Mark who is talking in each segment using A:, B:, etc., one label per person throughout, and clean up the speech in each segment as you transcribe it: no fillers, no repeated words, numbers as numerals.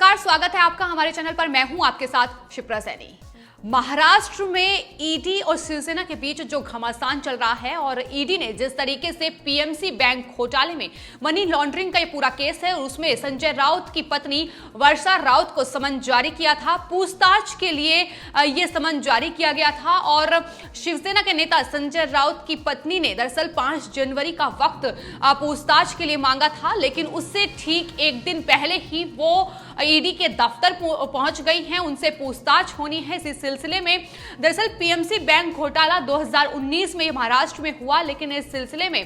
A: नमस्कार, स्वागत है आपका हमारे चैनल पर। मैं हूं आपके साथ शिप्रा सैनी। महाराष्ट्र में ईडी और शिवसेना के बीच जो घमासान चल रहा है और ईडी ने जिस तरीके से पीएमसी बैंक घोटाले में मनी लॉन्ड्रिंग का ये पूरा केस है और उसमें संजय राउत की पत्नी वर्षा राउत को समन जारी किया था, पूछताछ के लिए ये समन जारी किया गया था। और शिवसेना के नेता संजय राउत की पत्नी ने दरअसल 5 जनवरी का वक्त पूछताछ के लिए मांगा था, लेकिन उससे ठीक एक दिन पहले ही वो ईडी के दफ्तर पहुंच गई हैं, उनसे पूछताछ होनी है। इस सिलसिले में दरअसल पीएमसी बैंक घोटाला 2019 में महाराष्ट्र में हुआ, लेकिन इस सिलसिले में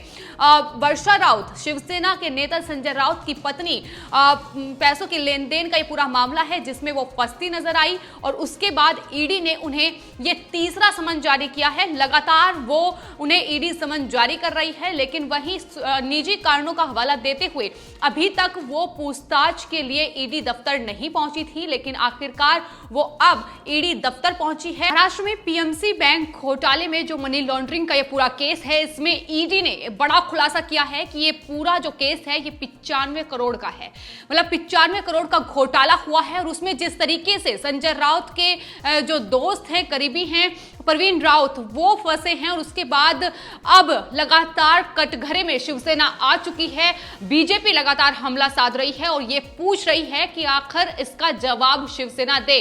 A: वर्षा राउत, शिवसेना के नेता संजय राउत की पत्नी, पैसों के लेन देन का ये पूरा मामला है जिसमें वो फंसती नजर आई और उसके बाद ईडी ने उन्हें ये तीसरा समन जारी किया है। लगातार वो उन्हें ईडी समन जारी कर रही है, लेकिन वहीं निजी कारणों का हवाला देते हुए अभी तक वो पूछताछ के लिए ईडी दफ्तर नहीं पहुंची थी, लेकिन आखिरकार वो अब ईडी दफ्तर पहुंची है। महाराष्ट्र में पीएमसी बैंक घोटाले में जो मनी लॉन्ड्रिंग का ये पूरा केस है, इसमें ईडी ने बड़ा खुलासा किया है कि ये पूरा जो केस है ये 95 करोड़ का है। मतलब 95 करोड़ का घोटाला हुआ है और उसमें जिस तरीके से संजय राउत के जो दोस्त हैं, करीबी हैं, प्रवीण राउत, वो फंसे हैं और उसके बाद अब लगातार कटघरे में शिवसेना आ चुकी है। बीजेपी लगातार हमला साध रही है और ये पूछ रही है कि आखिर इसका जवाब शिवसेना दे।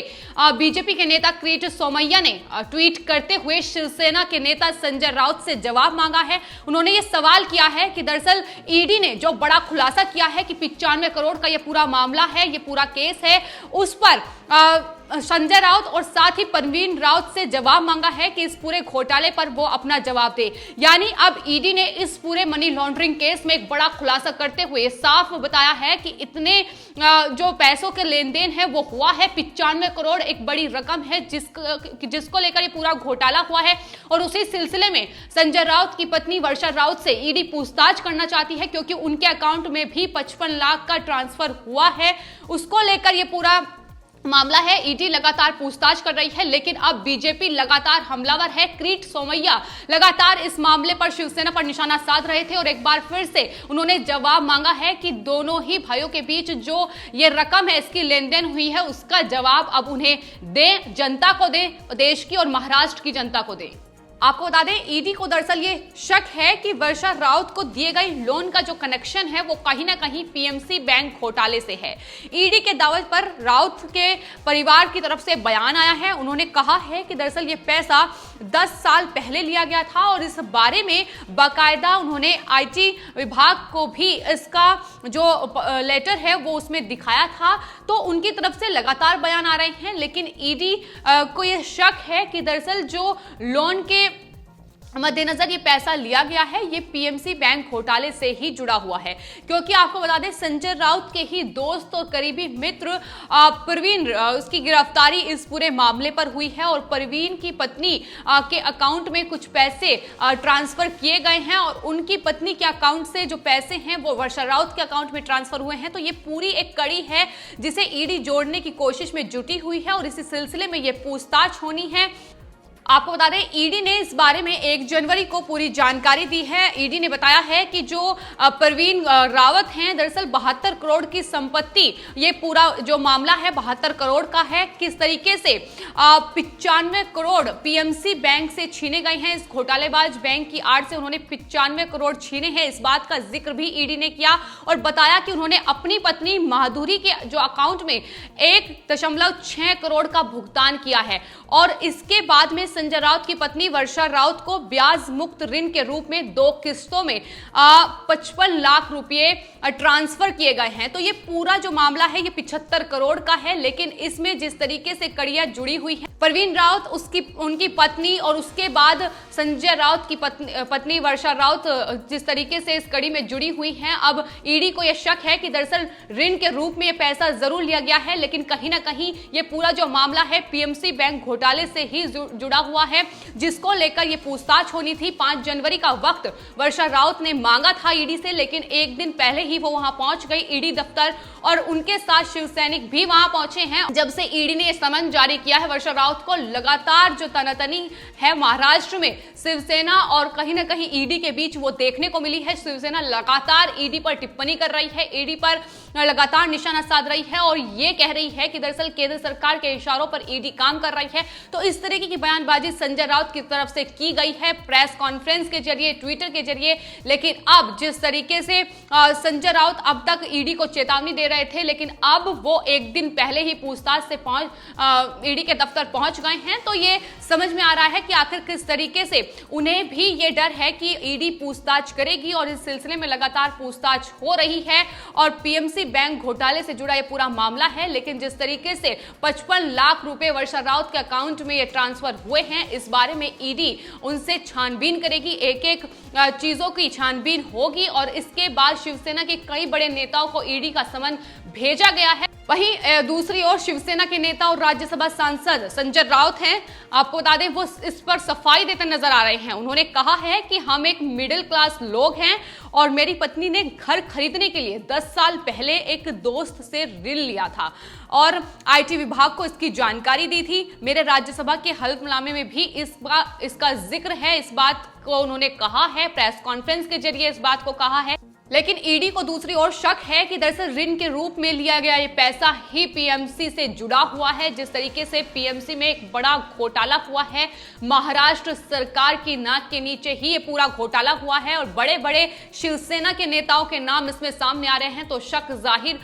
A: बीजेपी के नेता किरीट सोमैया ने ट्वीट करते हुए शिवसेना के नेता संजय राउत से जवाब मांगा है। उन्होंने ये सवाल किया है कि दरअसल ईडी ने जो बड़ा खुलासा किया है कि 95 करोड़ का ये पूरा मामला है, ये पूरा केस है, उस पर संजय राउत और साथ ही प्रवीण राउत से जवाब मांगा है कि इस पूरे घोटाले पर वो अपना जवाब दे। यानी अब ईडी ने इस पूरे मनी लॉन्ड्रिंग केस में एक बड़ा खुलासा करते हुए साफ बताया है कि इतने जो पैसों के लेन देन है वो हुआ है। 95 करोड़ एक बड़ी रकम है जिसको लेकर ये पूरा घोटाला हुआ है और उसी सिलसिले में संजय राउत की पत्नी वर्षा राउत से ईडी पूछताछ करना चाहती है, क्योंकि उनके अकाउंट में भी 55 लाख का ट्रांसफर हुआ है। उसको लेकर ये पूरा मामला है। ईडी लगातार पूछताछ कर रही है, लेकिन अब बीजेपी लगातार हमलावर है। किरीट सोमैया लगातार इस मामले पर शिवसेना पर निशाना साध रहे थे और एक बार फिर से उन्होंने जवाब मांगा है कि दोनों ही भाइयों के बीच जो ये रकम है, इसकी लेन देन हुई है, उसका जवाब अब उन्हें दें, जनता को दें, देश की और महाराष्ट्र की जनता को दें। आपको बता दें, ईडी को दरअसल ये शक है कि वर्षा राउत को दिए गए लोन का जो कनेक्शन है वो कहीं ना कहीं पीएमसी बैंक घोटाले से है। ईडी के दावे पर राउत के परिवार की तरफ से बयान आया है। उन्होंने कहा है कि दरअसल ये पैसा 10 साल पहले लिया गया था और इस बारे में बाकायदा उन्होंने आईटी विभाग को भी इसका जो लेटर है वो उसमें दिखाया था। तो उनकी तरफ से लगातार बयान आ रहे हैं, लेकिन ईडी को ये शक है कि दरअसल जो लोन के मद्देनजर ये पैसा लिया गया है, ये पीएमसी बैंक घोटाले से ही जुड़ा हुआ है। क्योंकि आपको बता दें, संजय राउत के ही दोस्त और करीबी मित्र प्रवीण, उसकी गिरफ्तारी इस पूरे मामले पर हुई है और प्रवीण की पत्नी के अकाउंट में कुछ पैसे ट्रांसफर किए गए हैं और उनकी पत्नी के अकाउंट से जो पैसे हैं वो वर्षा राउत के अकाउंट में ट्रांसफर हुए हैं। तो ये पूरी एक कड़ी है जिसे ईडी जोड़ने की कोशिश में जुटी हुई है और इसी सिलसिले में ये पूछताछ होनी है। आपको बता दें, ईडी ने इस बारे में 1 जनवरी को पूरी जानकारी दी है। ईडी ने बताया है कि जो प्रवीण रावत हैं, दरअसल 72 करोड़ की संपत्ति, ये पूरा जो मामला है 72 करोड़ का है। किस तरीके से 95 करोड़ पीएमसी बैंक से छीने गए हैं, इस घोटालेबाज बैंक की आड़ से उन्होंने 95 करोड़ छीने हैं, इस बात का जिक्र भी ईडी ने किया और बताया कि उन्होंने अपनी पत्नी माधुरी के जो अकाउंट में 1.6 करोड़ का भुगतान किया है और इसके बाद में संजय राउत की पत्नी वर्षा राउत को ब्याज मुक्त ऋण के रूप में 2 किस्तों में 55 लाख रुपए ट्रांसफर किए गए हैं। तो ये पूरा जो मामला है ये 75 करोड़ का है, लेकिन इसमें जिस तरीके से कड़ियां जुड़ी हुई है, प्रवीण राउत, उनकी पत्नी और उसके बाद संजय राउत की पत्नी वर्षा राउत जिस तरीके से इस कड़ी में जुड़ी हुई हैं, अब ईडी को यह शक है कि दरअसल ऋण के रूप में यह पैसा जरूर लिया गया है, लेकिन कहीं ना कहीं ये पूरा जो मामला है पीएमसी बैंक घोटाले से ही जुड़ा हुआ है, जिसको लेकर ये पूछताछ होनी थी। 5 जनवरी का वक्त वर्षा राउत ने मांगा था ईडी से, लेकिन एक दिन पहले ही वो वहां पहुंच गई ईडी दफ्तर और उनके साथ शिव सैनिक भी वहां पहुंचे हैं। जब से ईडी ने समन जारी किया है वर्षा राउत राउत को लगातार जो तनातनी है महाराष्ट्र में शिवसेना और कहीं ना कहीं ईडी के बीच वो देखने को मिली है। शिवसेना लगातार ईडी पर टिप्पणी कर रही है, ईडी पर लगातार निशाना साध रही है और ये कह रही है कि दरअसल केंद्र सरकार के इशारों पर ईडी काम कर रही है। तो इस तरीके की बयानबाजी संजय राउत की तरफ से की गई है प्रेस कॉन्फ्रेंस के जरिए, ट्विटर के जरिए। लेकिन अब जिस तरीके से संजय राउत अब तक ईडी को चेतावनी दे रहे थे, लेकिन अब वो एक दिन पहले ही पूछताछ से ईडी के दफ्तर पहुंच गए हैं, तो ये समझ में आ रहा है कि आखिर किस तरीके से उन्हें भी ये डर है कि ईडी पूछताछ करेगी और इस सिलसिले में लगातार पूछताछ हो रही है। और पीएमसी बैंक घोटाले से जुड़ा ये पूरा मामला है, लेकिन जिस तरीके से 55 लाख रुपए वर्षा राउत के अकाउंट में ये ट्रांसफर हुए हैं, इस बारे में ईडी उनसे छानबीन करेगी, एक एक चीजों की छानबीन होगी और इसके बाद शिवसेना के कई बड़े नेताओं को ईडी का समन भेजा गया है। वहीं दूसरी ओर शिवसेना के नेता और राज्यसभा सांसद संजय राउत हैं, आपको बता दें वो इस पर सफाई देते नजर आ रहे हैं। उन्होंने कहा है कि हम एक मिडिल क्लास लोग हैं और मेरी पत्नी ने घर खरीदने के लिए 10 साल पहले एक दोस्त से ऋण लिया था और आईटी विभाग को इसकी जानकारी दी थी। मेरे राज्यसभा के हलफनामे में भी इसका जिक्र है, इस बात को उन्होंने कहा है, प्रेस कॉन्फ्रेंस के जरिए इस बात को कहा है। लेकिन ईडी को दूसरी ओर शक है कि दरअसल ऋण के रूप में लिया गया ये पैसा ही पीएमसी से जुड़ा हुआ है। जिस तरीके से पीएमसी में एक बड़ा घोटाला हुआ है, महाराष्ट्र सरकार की नाक के नीचे ही ये पूरा घोटाला हुआ है और बड़े बड़े शिवसेना के नेताओं के नाम इसमें सामने आ रहे हैं, तो शक जाहिर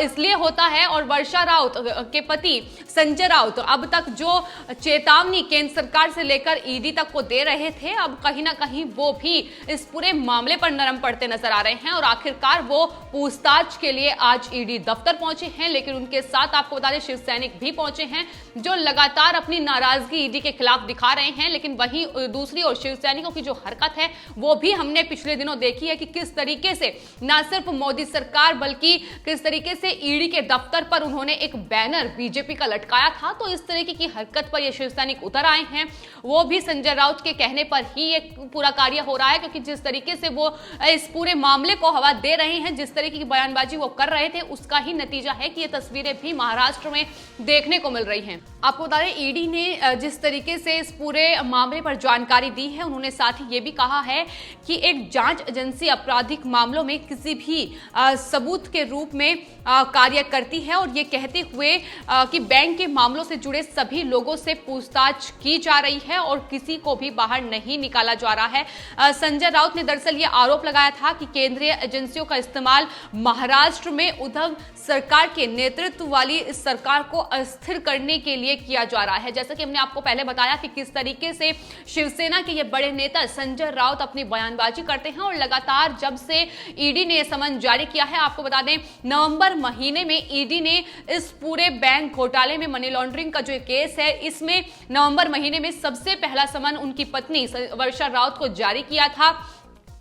A: इसलिए होता है। और वर्षा राउत के पति संजय राउत अब तक जो चेतावनी केंद्र सरकार से लेकर ईडी तक को दे रहे थे, अब कहीं ना कहीं वो भी इस पूरे मामले पर नरम पड़ते नजर आ रहे हैं और आखिरकार वो पूछताछ के लिए आज ईडी दफ्तर पहुंचे हैं। लेकिन उनके साथ आपको बता दें शिव सैनिक भी पहुंचे हैं जो लगातार अपनी नाराजगी ईडी के खिलाफ दिखा रहे हैं। लेकिन वहीं दूसरी ओर शिव सैनिकों की जो हरकत है वो भी हमने पिछले दिनों देखी है कि किस तरीके से न सिर्फ मोदी सरकार बल्कि किस तरीके से ईडी के दफ्तर पर उन्होंने एक बैनर बीजेपी का लटकाया था। तो इस तरीके की हरकत पर ये शिव सैनिक उतर आए हैं, वो भी संजय राउत के कहने पर ही ये पूरा कार्य हो रहा है, क्योंकि जिस तरीके से वो इस पूरे मामले को हवा दे रहे हैं, जिस तरीके की बयानबाजी वो कर रहे थे, उसका ही नतीजा है कि ये तस्वीरें भी महाराष्ट्र में देखने को मिल रही हैं। आपको बता दें ईडी ने जिस तरीके से इस पूरे मामले पर जानकारी दी है, उन्होंने साथ ही ये भी कहा है कि एक जांच एजेंसी आपराधिक मामलों में किसी भी सबूत के रूप में कार्य करती है और ये कहते हुए कि बैंक के मामलों से जुड़े सभी लोगों से पूछताछ की जा रही है और किसी को भी बाहर नहीं निकाला जा रहा है। संजय राउत ने दरअसल ये आरोप लगाया था कि केंद्रीय एजेंसियों का इस्तेमाल महाराष्ट्र में उद्धव सरकार के नेतृत्व वाली इस सरकार को अस्थिर करने के लिए किया जा रहा है। जैसा कि हमने आपको पहले बताया कि किस तरीके से शिवसेना के ये बड़े नेता संजय राउत अपनी बयानबाजी करते हैं और लगातार जब से ईडी ने समन जारी किया है, आपको बता दें नवंबर महीने में ईडी ने इस पूरे बैंक घोटाले में मनी लॉन्ड्रिंग का जो केस है, इसमें नवंबर महीने में सबसे पहला समन उनकी पत्नी वर्षा राउत को जारी किया था।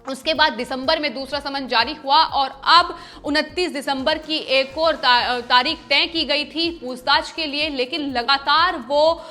A: उसके बाद दिसंबर में दूसरा समन जारी हुआ और अब 29 दिसंबर की एक और तारीख तय की गई थी पूछताछ के लिए, लेकिन लगातार वो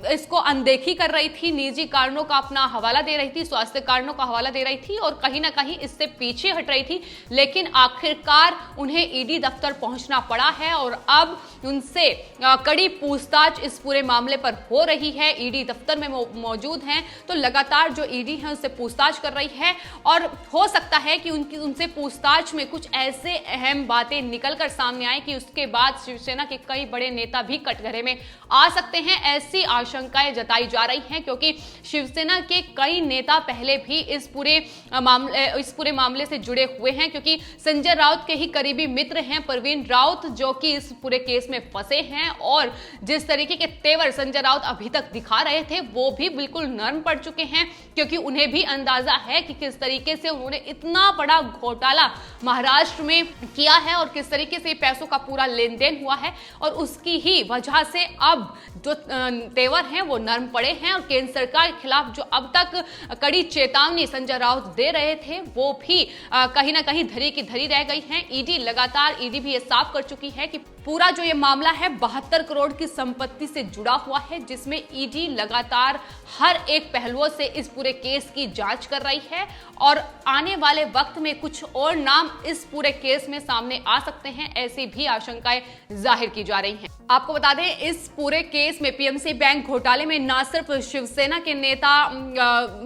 A: इसको अनदेखी कर रही थी, निजी कारणों का अपना हवाला दे रही थी, स्वास्थ्य कारणों का हवाला दे रही थी और कहीं ना कहीं इससे पीछे हट रही थी। लेकिन आखिरकार उन्हें ईडी दफ्तर पहुंचना पड़ा है और अब उनसे कड़ी पूछताछ इस पूरे मामले पर हो रही है। ईडी दफ्तर में मौजूद हैं, तो लगातार जो ईडी है उससे पूछताछ कर रही है और हो सकता है कि उनसे पूछताछ में कुछ ऐसे अहम बातें निकलकर सामने आए कि उसके बाद शिवसेना के कई बड़े नेता भी कटघरे में आ सकते हैं। ऐसी आशंकाएं जताई जा रही हैं क्योंकि शिवसेना के कई नेता पहले भी इस पूरे मामले से जुड़े हुए हैं, क्योंकि संजय राउत के ही करीबी मित्र हैं प्रवीण राउत, जो कि इस पूरे केस में फंसे हैं और जिस तरीके के तेवर संजय राउत अभी तक दिखा रहे थे वो भी बिल्कुल नरम पड़ चुके हैं, क्योंकि उन्हें भी अंदाजा है कि किस तरीके से उन्होंने इतना बड़ा घोटाला महाराष्ट्र में किया है और किस तरीके से पैसों का पूरा लेन देन हुआ है और उसकी ही वजह से अब जो तेवर हैं वो नरम पड़े हैं और केंद्र सरकार के खिलाफ जो अब तक कड़ी चेतावनी संजय राउत दे रहे थे वो भी कहीं ना कहीं धरी की धरी रह गई हैं। ईडी भी ये साफ कर चुकी है कि पूरा जो ये मामला है 72 करोड़ की संपत्ति से जुड़ा हुआ है, जिसमें ईडी लगातार हर एक पहलुओं से इस पूरे केस की जांच कर रही है और आने वाले वक्त में कुछ और नाम इस पूरे केस में सामने आ सकते हैं, ऐसी भी आशंकाएं जाहिर की जा रही हैं। आपको बता दें, इस पूरे केस में पीएमसी बैंक घोटाले में न सिर्फ शिवसेना के नेता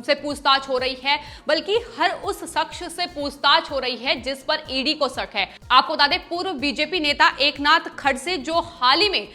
A: से पूछताछ हो रही है, बल्कि हर उस शख्स से पूछताछ हो रही है जिस पर ईडी को शक है। आपको बता दें, पूर्व बीजेपी नेता एकनाथ खड़से जो हाल ही में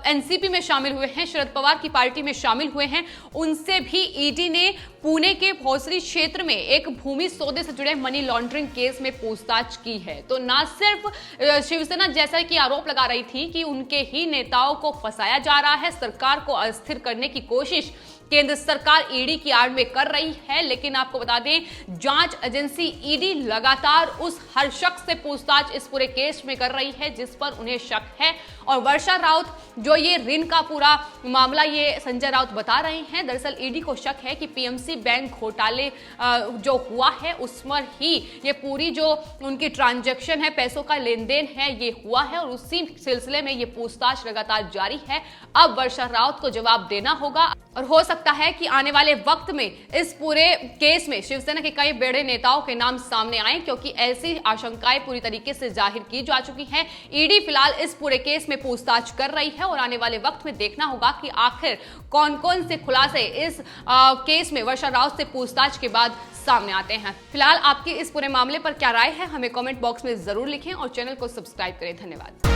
A: एनसीपी में शामिल हुए हैं, शरद पवार की पार्टी में शामिल हुए हैं, उनसे भी ईडी ने पुणे के भोसरी क्षेत्र में एक भूमि सौदे से जुड़े मनी लॉन्ड्रिंग केस में पूछताछ की है। तो न सिर्फ शिवसेना जैसा कि आरोप लगा रही थी कि उनके ही नेताओं को फंसाया जा रहा है, सरकार को अस्थिर करने की कोशिश केंद्र सरकार ईडी की आड़ में कर रही है, लेकिन आपको बता दें, जांच एजेंसी ईडी लगातार उस हर शख्स से पूछताछ इस पूरे केस में कर रही है जिस पर उन्हें शक है। और वर्षा राउत जो ये ऋण का पूरा मामला ये संजय राउत बता रहे हैं, दरअसल ईडी को शक है कि पीएमसी बैंक घोटाले जो हुआ है उसमें ही ये पूरी जो उनकी ट्रांजैक्शन है, पैसों का लेन देन है, ये हुआ है और उसी सिलसिले में ये पूछताछ लगातार जारी है। अब वर्षा राउत को जवाब देना होगा और हो सकता है कि आने वाले वक्त में इस पूरे केस में शिवसेना के कई बड़े नेताओं के नाम सामने आए, क्योंकि ऐसी आशंकाएं पूरी तरीके से जाहिर की जा चुकी हैं। ईडी फिलहाल इस पूरे केस में पूछताछ कर रही है और आने वाले वक्त में देखना होगा कि आखिर कौन कौन से खुलासे इस केस में वर्षा राउत से पूछताछ के बाद सामने आते हैं। फिलहाल आपकी इस पूरे मामले पर क्या राय है, हमें कमेंट बॉक्स में जरूर लिखें और चैनल को सब्सक्राइब करें। धन्यवाद।